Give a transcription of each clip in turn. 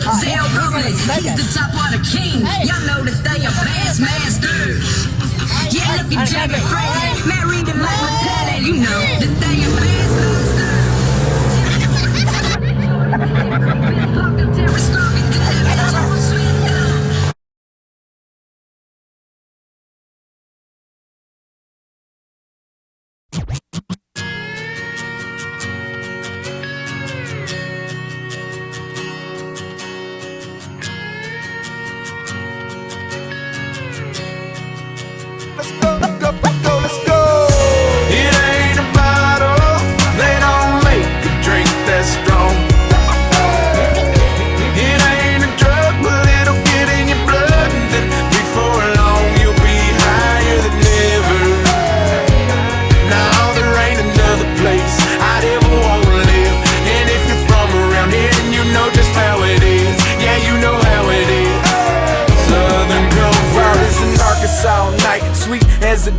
Zell Public, he's the top of the king. Y'all know that they are bass masters. Yeah, look at Jagger Freddy, married to like my daddy. You know that they are bass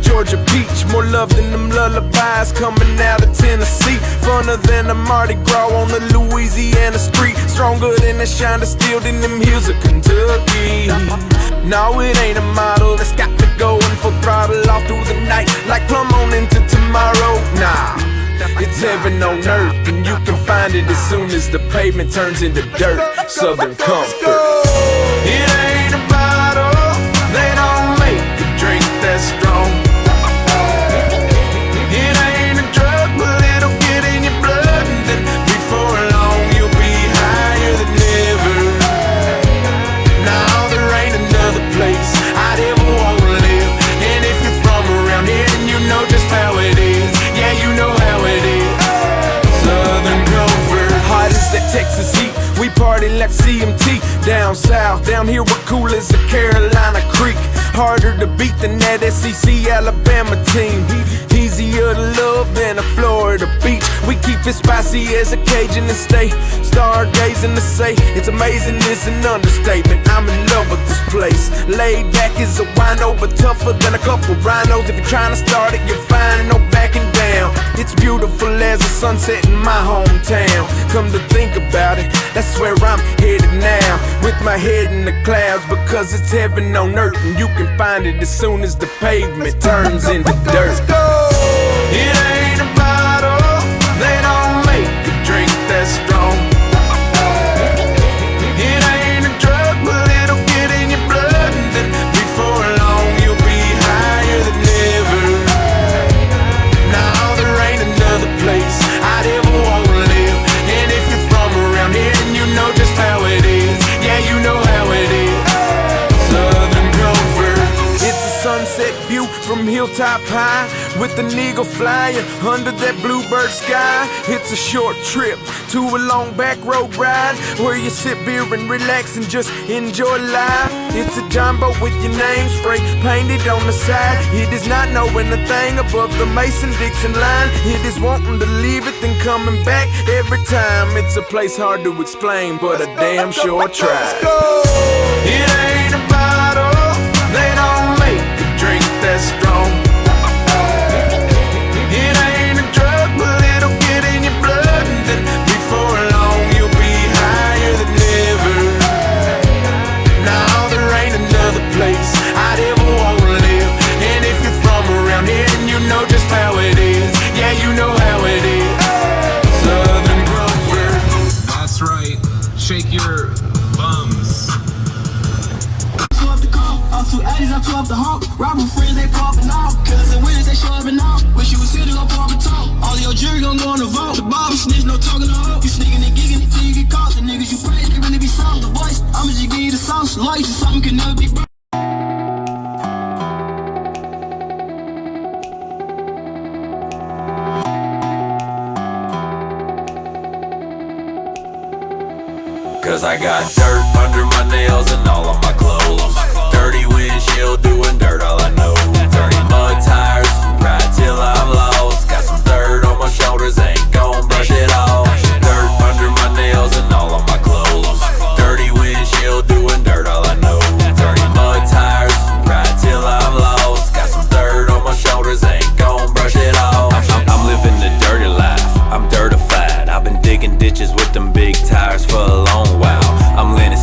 Georgia peach, more love than them lullabies coming out of Tennessee. Funner than a Mardi Gras on the Louisiana street. Stronger than a shine of steel than them hills of Kentucky. No, it ain't a model that's got me going full throttle all through the night, like plumb on into tomorrow. Nah, it's heaven on earth, and you can find it as soon as the pavement turns into dirt. Southern comfort. It ain't a bottle, they don't make a drink that's strong. Texas heat, we party like CMT. Down south, down here we're cool as a Carolina Creek. Harder to beat than that SEC Alabama team. Easier to love than a Florida beach. We keep it spicy as a Cajun and stay stargazing to say it's amazing is an understatement. I'm in love with this place. Laid back as a wino, but tougher than a couple rhinos. If you're trying to start it, you're fine, no backing down. It's beautiful as the sunset in my hometown. Come to think about it, that's where I'm headed now. With my head in the clouds, because it's heaven on earth, and you can find it as soon as the pavement turns into dirt. It ain't a bottle, they don't make a drink that's strong. It ain't a drug, but it'll get in your blood, and then before long you'll be higher than ever. Now there ain't another place I'd ever want to live. And if you're from around here and you know just how it is, yeah, you know how it is. Southern comfort. It's a sunset view from hilltop high, with an eagle flying under that bluebird sky. It's a short trip to a long back road ride, where you sip beer and relax and just enjoy life. It's a jumbo with your name spray painted on the side. It is not knowing a thing above the Mason-Dixon line. It is wanting to leave it then coming back every time. It's a place hard to explain, but a damn sure try. It ain't a bottle, they don't make a drink that's strong. It ain't a drug, but it'll get in your blood, and then before long you'll be higher than ever. Now there ain't another place I'd ever want to live. And if you're from around here and you know just how it is, yeah, you know how it is. Southern comfort. That's right, shake your bums. I'm two addies, I'm two up the hump. Robbing friends, they popping off. Killers and winners, they show up and out. Wish you was here to go pop and talk. All of your jury gon' go on the vote. The Bob snitch, no talking to hoe. You sneaking and gigging until you get caught. The niggas you praise, they really be soft. The voice, I'ma just give you the sauce. Lights or something can never be broke. Cause I got dirt under my nails and all on my clothes. Dirty windshield doing dirt, all I know. Dirty mud tires, ride till I'm lost. Got some dirt on my shoulders, ain't gon' brush it off. Dirt under my nails and all on my clothes. Dirty windshield doing dirt, all I know. Dirty mud tires, ride till I'm lost. Got some dirt on my shoulders, ain't gon' brush it off. I'm living the dirty life, I'm dirtified. I've been digging ditches with them big tires for a long while. I'm leaning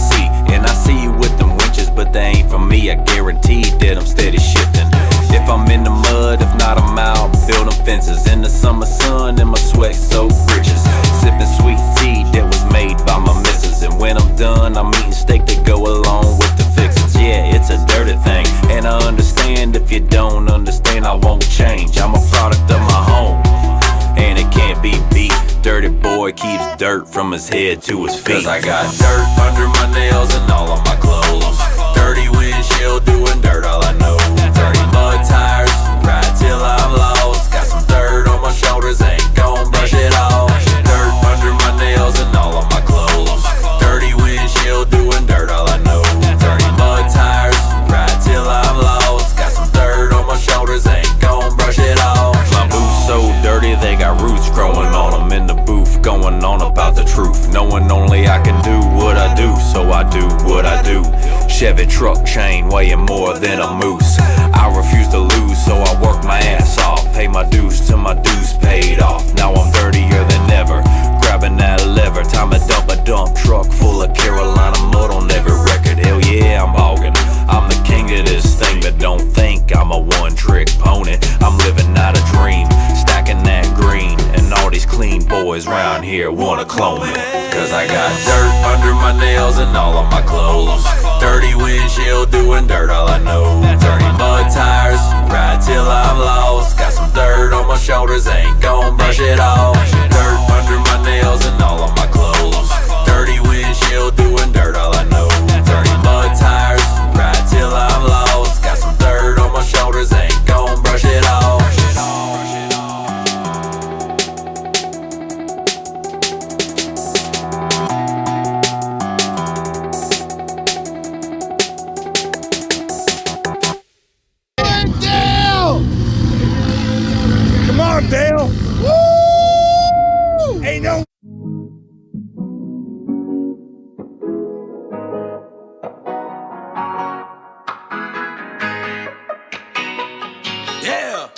place so riches. Sipping sweet tea that was made by my missus. And when I'm done, I'm eating steak to go along with the fixins. Yeah, it's a dirty thing, and I understand if you don't understand, I won't change. I'm a product of my home, and it can't be beat. Dirty boy keeps dirt from his head to his feet. Cause I got dirt under my nails and all of my clothes. Dirty windshield doing dirt all I know. Dirty mud tires, ride till I'm lost. Got some dirt on my shoulders, ain't gon' brush it off. Dirt under my nails and all of my clothes. Dirty windshield doing dirt all I know. Dirty mud tires, ride till I'm lost. Got some dirt on my shoulders, ain't gon' brush it off. My boots so dirty they got roots growing on them. In the booth going on about the truth, knowing only I can do what I do, so I do what I do. Chevy truck chain weighing more than a moose. I refuse to lose, so I work my ass off. Pay my dues till my dues paid off. Now I'm dirtier than ever, grabbing that lever. Time to dump a dump truck full of Carolina mud on every record. Hell yeah, I'm hogging. I'm the king of this thing, but don't think I'm a one-trick pony. I'm living out a dream, stacking that green. And all these clean boys round here wanna clone me. Cause I got dirt under my nails and all of my clothes. Dirty windshield doing dirt all I know. Dirty mud tires, ride till I'm lost. Got some dirt on my shoulders, ain't gon' brush it off. Dirt under my nails and all of my clothes. Dirty windshield doing dirt all I know. Dirty mud tires, ride till I'm lost. Got some dirt on my shoulders, ain't gon' brush it off. Come on, Dale. Woo! Ain't no. Yeah.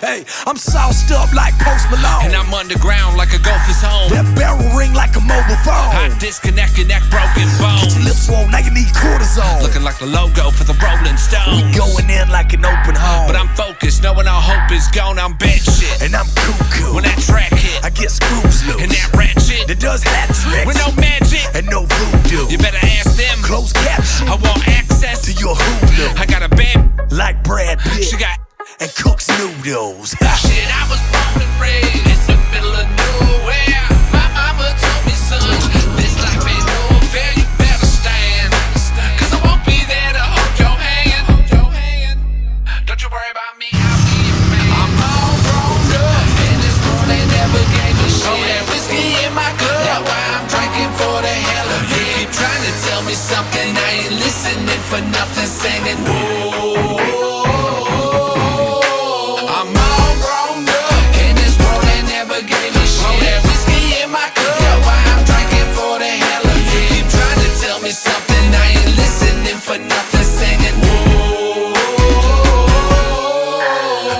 Hey, I'm sauced up like Post Malone, and I'm underground like a gopher's home. that barrel ring like a mobile phone. I disconnect your neck, broken Get bones. your lips swole, now you need cortisone. Looking like the logo for the Rolling Stones. We going in like an open home, But I'm focused, knowing all hope is gone. I'm bad shit. and I'm cuckoo. When that track hit, I get screws loose, and that ratchet, that does hat tricks with no magic, and no voodoo. you better ask them. Closed caption I want access to your Hulu, I got a bad, like Brad Pitt she got and cooks noodles. shit. I was born and raised in the middle of nowhere. My mama told me, son, this life ain't no fair. You better stand, cause I won't be there to hold your hand. Don't you worry about me, I'll be your man. I'm all grown up, and this world ain't never gave me shit. Oh, that whiskey in my cup, that's why I'm drinking for the hell of it. You keep trying to tell me something, I ain't listening for nothing, singing whoa. I'm all grown up, and this world ain't never gave me shit. Oh, that whiskey in my cup, that's why I'm drinking for the hell of it. You keep trying to tell me something, I ain't listening for nothing, singing whoa.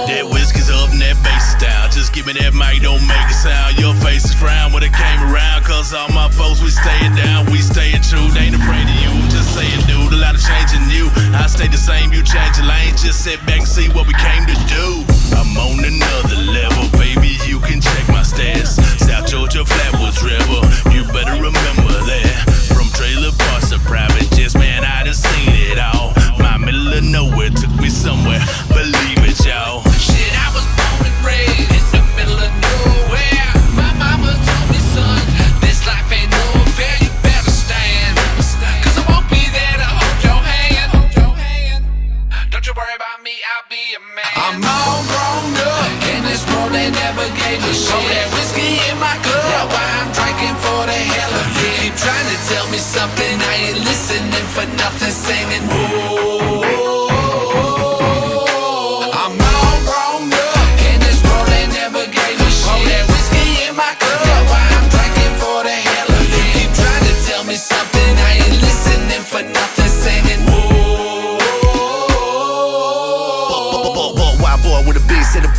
That whiskey's up and that bass is down. Just give me that mic, don't make a sound. Your face is frown when it came around. Cause all my folks, we staying down, we staying true. They ain't afraid of you, just saying, dude. A lot of changing you. I stay the same, you change your lanes. Just sit back and see what we came to do. I'm on another level, baby. You can check my stats. South Georgia Flatwoods River. You better remember that. From trailer parks to private jets, man, I done seen it all. My middle of nowhere took me somewhere. Believe it, y'all. Shit, I was born and raised in the middle of nowhere. My mama told me, son, this life ain't no fair. You better stand, cause I won't be there to hold your hand. Don't you worry about me, I'll be a man. I'm all grown up, and this world ain't never gave me shit. Oh, that whiskey in my cup, that's why I'm drinking for the hell of it. Keep trying to tell me something, I ain't listening for nothing, singing whoa. I'm all grown up, and this world ain't never gave me shit. Oh, that whiskey in my cup, that's why I'm drinking for the hell of it. Keep trying to tell me something, I ain't listening for nothing, singing whoa. Wild boy with a beast in the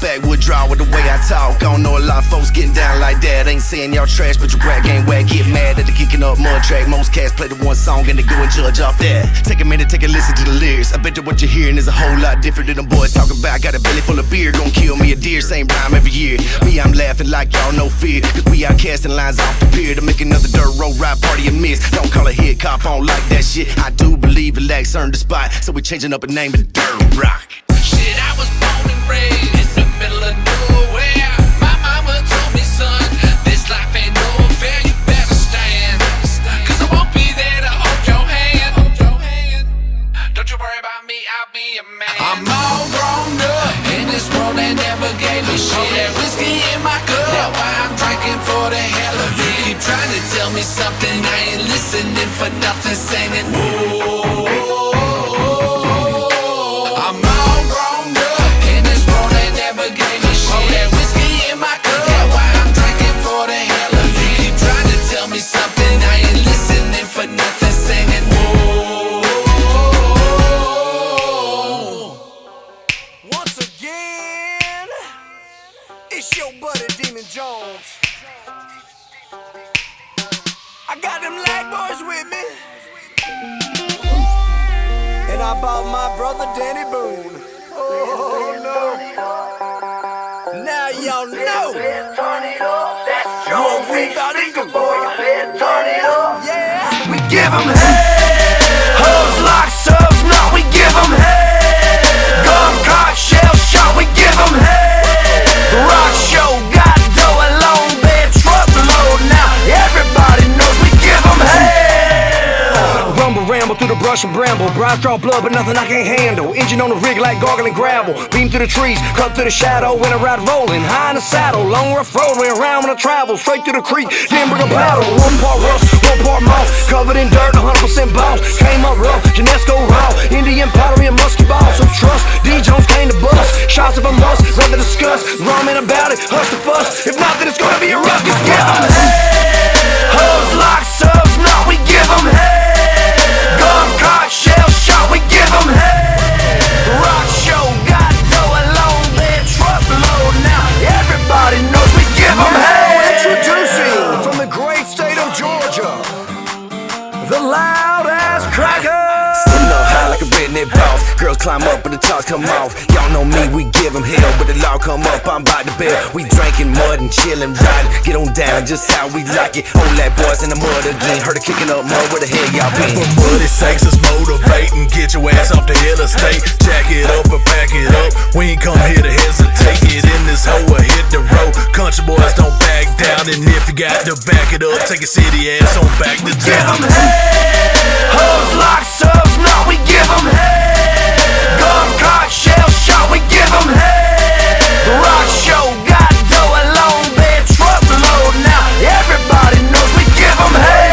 backwood draw with the way I talk. I don't know a lot folks getting down like that. Ain't saying y'all trash, but your rap game whack. Get mad at the kicking up mud track. Most cats play the one song and they go and judge off that. Take a minute, take a listen to the lyrics. I bet that what you're hearing is a whole lot different than them boys talking about. Got a belly full of beer, gon' kill me a deer. Same rhyme every year. Me, I'm laughing like y'all no fear. Cause we out casting lines off the pier to make another dirt road ride party a miss. Don't call a hit, cop on like that shit. I do believe it lacks earned the spot, so we changing up a name to Dirt Rock. Shit, I was born and raised in the middle of nowhere. My mama told me, son, this life ain't no fair. You better stand, cause I won't be there to hold your hand. Don't you worry about me, I'll be a man. I'm all grown up in this world, they never gave me shit. That whiskey in my cup, that's why I'm drinking for the hell of it. You keep trying to tell me something, I ain't listening for nothing, singing whoa. I'm all grown up in this world, they never gave me shit. That whiskey in my cup, that's why I'm drinking for the hell of it. You keep trying to tell me something, I ain't listening for nothing, singing whoa. Once again, it's your buddy Demon Jones. I got them lag boys with me, and I bought my brother Danny Boone. Oh no! Now y'all know what we about to do. Yeah, we give 'em hell, hoes, locks, subs, no, we give 'em hell. Gun, cock, shell shot, we give 'em hell. Rock show, got dough, a long bed, truckload. Now everybody knows we give 'em hell. Rumble, ramble through the brush and bramble. Brows draw blood, but nothing I can't handle. Engine on the rig like gargling gravel. Beam through the trees, cut through the shadow. When I ride rolling, high in the saddle. Long rough road, way around when I travel. Straight through the creek, then bring a paddle. One part rust, one part moss. Covered in dirt, 100% boss. Came up rough, Genesco raw. Indian pottery and musky balls. So trust, D. Jones came to bust. Shots if I must, rather discuss. Ramen about it, hush the fuss. If not, then it's gonna be a ruckus. Give 'em hell, hoes, locks, subs, no, we give 'em hell. Gun, cock, shell shot, we give 'em hell. Rock show, got dough, a long bed, truckload. Now everybody knows we give 'em hell. Introducing from the great state of Georgia, the loud ass cracker. Sitting up high like a redneck boss. Girls climb up and the tops come off. Y'all know me, we give 'em hell, but the law come up, I'm by the bell. We drinking mud and chillin', riding. Get on down, just how we like it. Old that boys in the mud again. Heard her kicking up mud, where the hell y'all been? For buddy's sakes, it's motivating. Get your ass off the interstate. Jack it up or pack it up. We ain't come here to hesitate. Get in this hoe or hit the road. Country boys don't back down, and if you got to back it up, take a city ass on back to town. Give 'em hell, hoes, locks, subs, no, we give 'em hell. Gun, cock, shell shot, we give 'em hell. Rock show, got dough, a long bed, truckload. Now everybody knows we give 'em hell.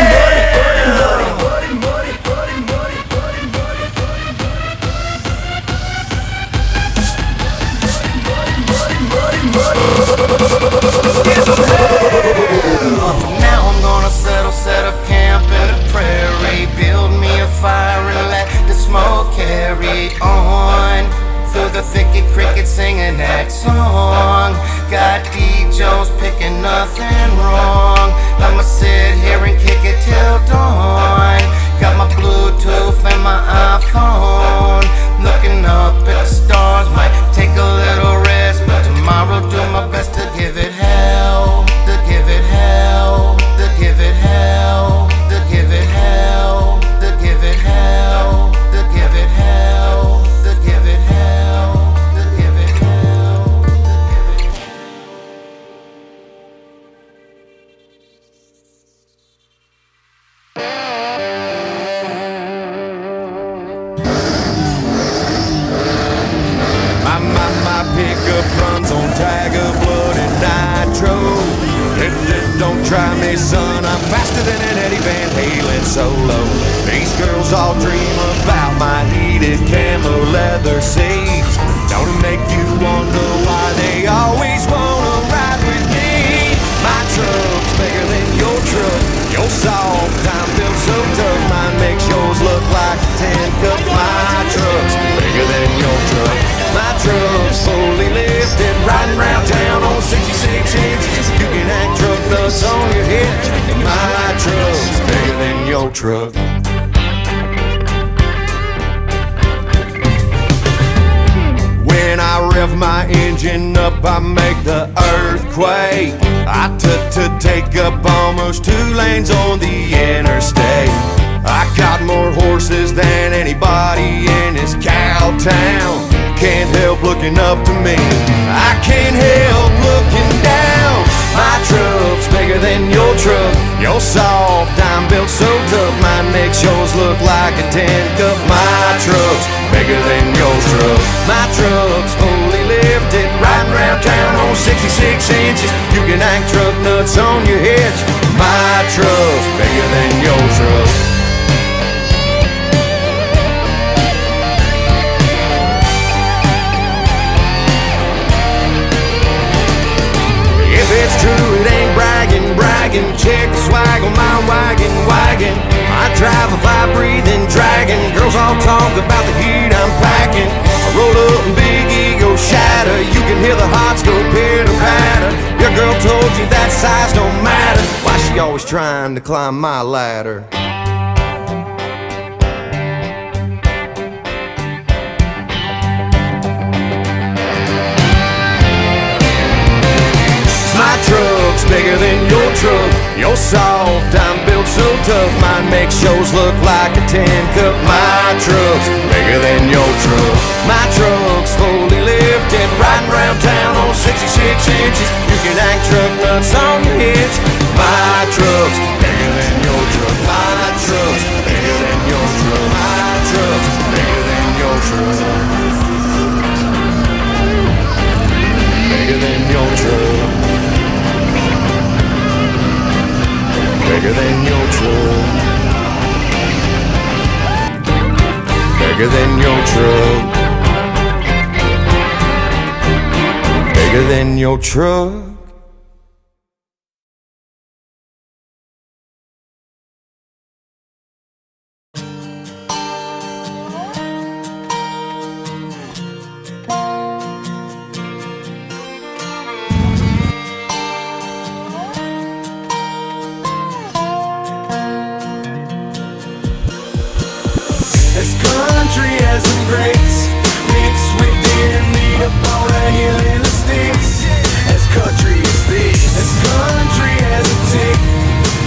Now I'm gonna set up camp in the prairie. Build me a fire and let the smoke carry on. Through the thicket, cricket singing that song. Got D. Jones picking nothing wrong. I'ma sit here and kick it till dawn. Got my Bluetooth and my iPhone. Looking up at the stars, might take a little rest, but tomorrow do my best to give it hell. To give it hell. To give it hell. To give it hell. To give it hell. To give it hell. To give it hell. To give it hell. My pickup runs on Tiger Blood and Nitro. Don't try me, son, I'm faster than an Eddie Van Halen solo. These girls all dream about my heated camo leather seats. Don't it make you wonder why they always wanna ride with me? My truck's bigger than your truck. Your soft, I'm built so tough. Mine makes yours look like a 10 cup. My truck's bigger than your truck. My truck's fully lifted, riding round town on 66 inches. truck. When I rev my engine up, I make the earthquake. I to take up almost 2 lanes on the interstate. I got more horses than anybody in this cow town. Can't help looking up to me, I can't help looking down. My truck's bigger than your truck. You're soft, I'm built so tough. My makes yours look like a 10-cup. My truck's bigger than your truck. My truck's fully lifted, riding around town on 66 inches. You can hang truck nuts on your hitch. My truck's bigger than your truck. If it's true, it ain't bragging. Check the swag on my wagon. I drive a fire-breathing dragon. Girls all talk about the heat I'm packing. I roll up and big ego shatter. You can hear the hearts go pitter-patter. Your girl told you that size don't matter. Why she always trying to climb my ladder? My truck's bigger than your truck. You're soft, I'm built so tough. Mine makes yours look like a 10-cup. My truck's bigger than your truck. My truck's fully lifted, riding around town on 66 inches. You can hang truck nuts on your hitch. My truck's bigger than your truck. My truck's bigger than your truck. My truck's bigger than your truck. Bigger than your truck. Bigger than your truck. Bigger than your truck. Bigger than your truck. This country has some greats, mixed with deer meat up on a hill in the sticks. As country as this, this country has a tick,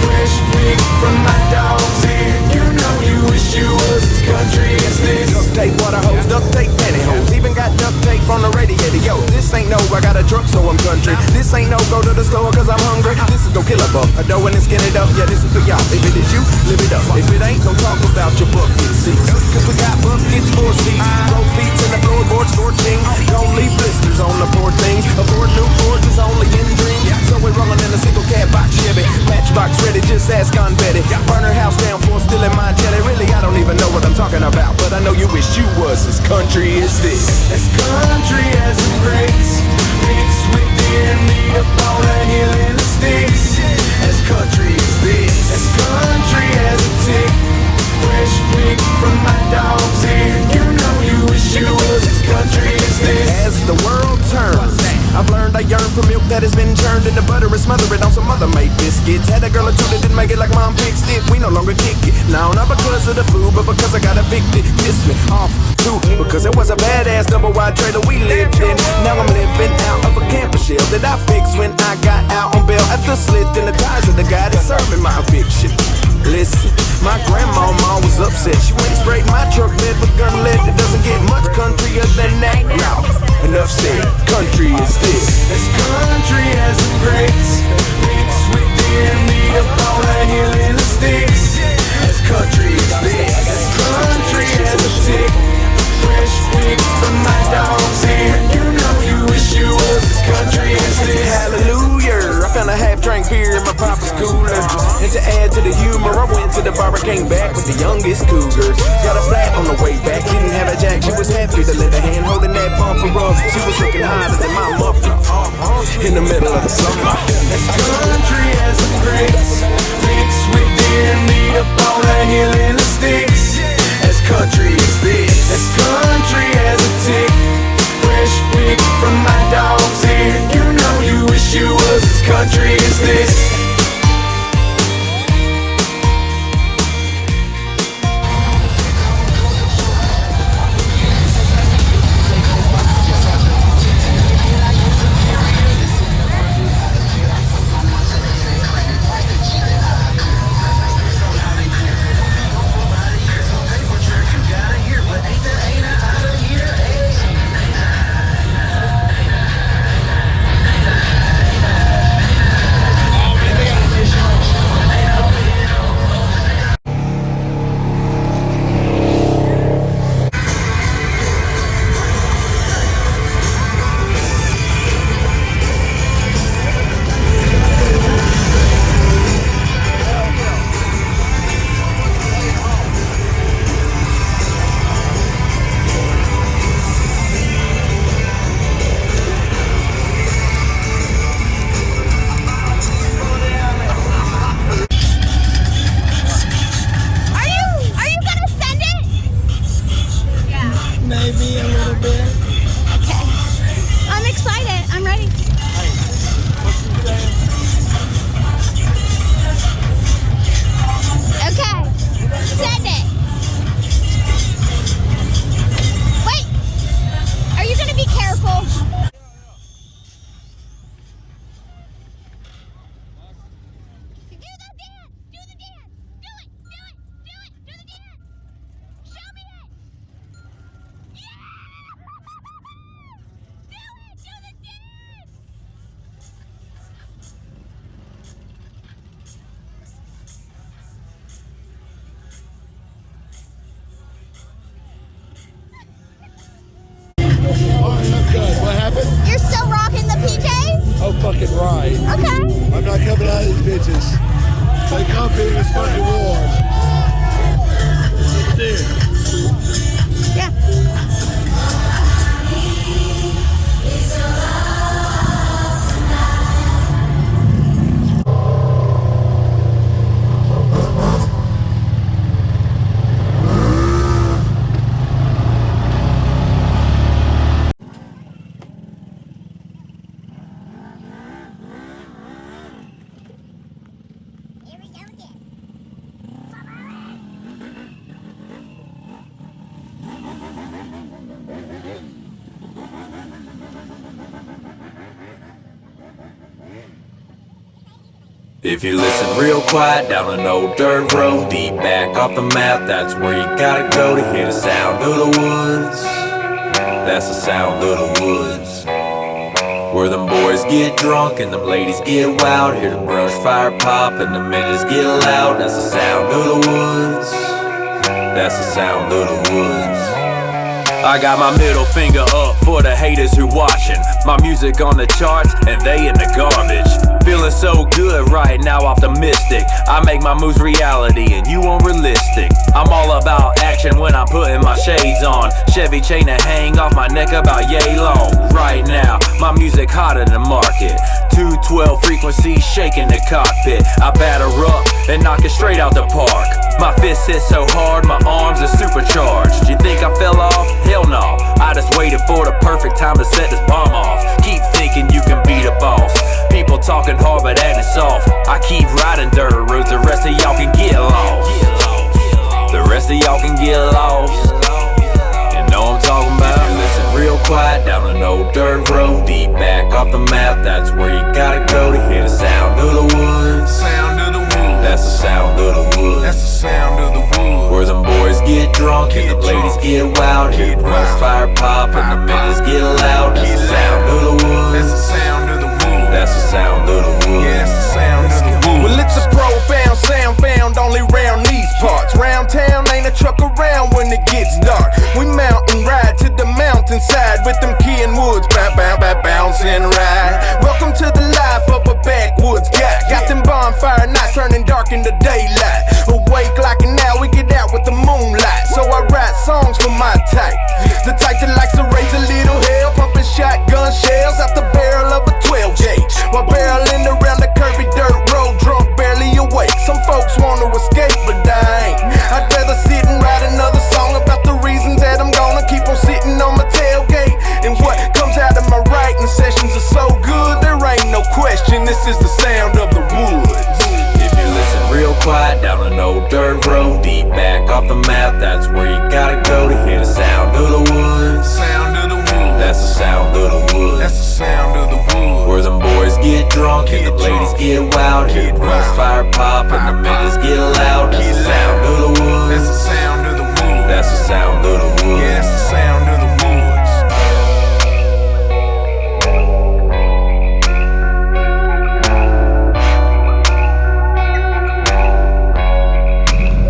fresh meat from my dog's ear. You know you wish you was as country as this. Duct tape water hose, duct tape pantyhose, even got duct tape on the radiator. Yo, this ain't no I got a truck so I'm country. This ain't no go to the store cause I'm hungry. This is go kill a buck, a dough and skin it up. Yeah, this is for y'all. If it is you, live it up. If it ain't, don't talk about your bucket seats. Cause we got buckets for seats, broke feet in the floorboard scorching. Don't leave blisters on the poor things. Afford new Fords is only in dreams. So we're rolling in a single cab box Chevy. Matchbox ready, just ask Aunt Betty. Burn her house down for stealing my jelly. Really, I don't even know what I'm talking about, but I know you wish you was as country as this. As country as some grapes, mixed with deer meat up on a hill in the sticks. As country as this, as country as a tick, fresh meat from my dog's ear. You know you wish you was as country as this. As the world turns, I've learned I yearn for milk that has been turned into butter and smothered on some mother-made biscuits. Had a girl or two that didn't make it like mom fixed it. We no longer kick it. No, not because of the food, but because I got evicted. Pissed me off too, because it was a badass double-wide trailer we lived in. Now I'm living out of a camper shell that I fixed when I got out on bail after slit in the tires of the guy that served me my eviction. Listen, my grandmama was upset. She went straight my truck bed with gun lead. It doesn't get much countryer than that. Now, enough said. Country is this. This country has some grapes, mixed with deer meat up on a hill in the sticks. This country is this. This country has a tick, fresh meat from my dog's ear. You know you wish you was as country as this. Hallelujah, I found a half-drank beer in my papa's cooler. And to add to the humor, I went to the bar and came back with the youngest cougar. Got a flat on the way back, didn't have a jack. She was happy to let a hand holding that bumper up. She was looking hotter than my muffler in the middle of the summer. This country has some grapes, mixed with deer meat up on a hill in the sticks. As country as this, as country as a tick, fresh meat from my dog's ear. You know you wish you was as country as this. fucking ride. Okay. I'm not coming out of these bitches. Stay comfy, it's fucking warm. It's there. Yeah. If you listen real quiet down an old dirt road, deep back off the map, that's where you gotta go to hear the sound of the woods. That's the sound of the woods. Where them boys get drunk and them ladies get wild, hear the brush fire pop and the midgets get loud. That's the sound of the woods. That's the sound of the woods. I got my middle finger up for the haters who watching. My music on the charts and they in the garbage. Feeling so good right now, optimistic. I make my moves reality and you unrealistic. I'm all about action when I'm putting my shades on. Chevy chain to hang off my neck about yay long. Right now, my music hot in the market. 212 frequencies shaking the cockpit. I batter up and knock it straight out the park. My fist hit so hard, my arms are supercharged. You think I fell off? Hell no. I just waited for the perfect time to set this bomb off. Keep thinking you can be the boss. People talking hard but acting soft. I keep riding dirt roads, the rest of y'all can get lost. The rest of y'all can get lost. You know I'm talking about. Listen real quiet down an old dirt road, deep back off the map, that's where you gotta go to hear the sound of the woods. Sound of the woods. That's the sound of the woods. That's the sound of the woods. Where them boys get drunk and the ladies get wild, hear the brush fire pop and the midgets get loud. That's the sound of the woods. That's the sound of the woods. That's the sound of the woods. Yeah, that's the sound of the woods. Well, it's a profound sound found only round these parts. Round town ain't a truck around when it gets dark. We mountain ride to the mountainside with them Ken Woods, bounce and ride. Welcome to the life of a backwoods guy. Got them bonfire nights turning dark into daylight. Awake like an owl, we get out with the moonlight. So I write songs for my type, the type that likes to raise a little hell, pumping shotgun shells out the barrel of a 12 gauge while barreling around the curvy dirt road, drunk, barely awake. Some folks want to escape, but I ain't. I'd rather sit and write another song about the reasons that I'm gonna keep on sitting on my tailgate. And what comes out of my writing sessions is so good, there ain't no question, this is the sound of the woods. If you listen real quiet down an old dirt road, deep back off the map, that's where you gotta go to hear the sound of the woods. Sound of the woods. That's the sound of the woods. That's the sound of the woods. Where them boys get drunk and the ladies get wild, hear the brush fire pop and the midgets get loud. That's the sound of the woods. That's the sound of the woods. That's the sound of the woods. Yeah, that's the sound of the woods.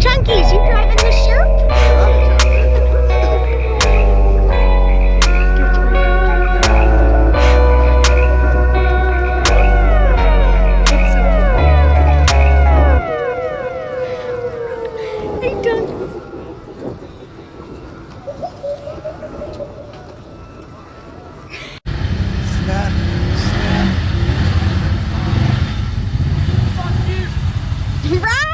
Chunkies, you driving the ship? Hey, Ttucks. Snap, snap. Right?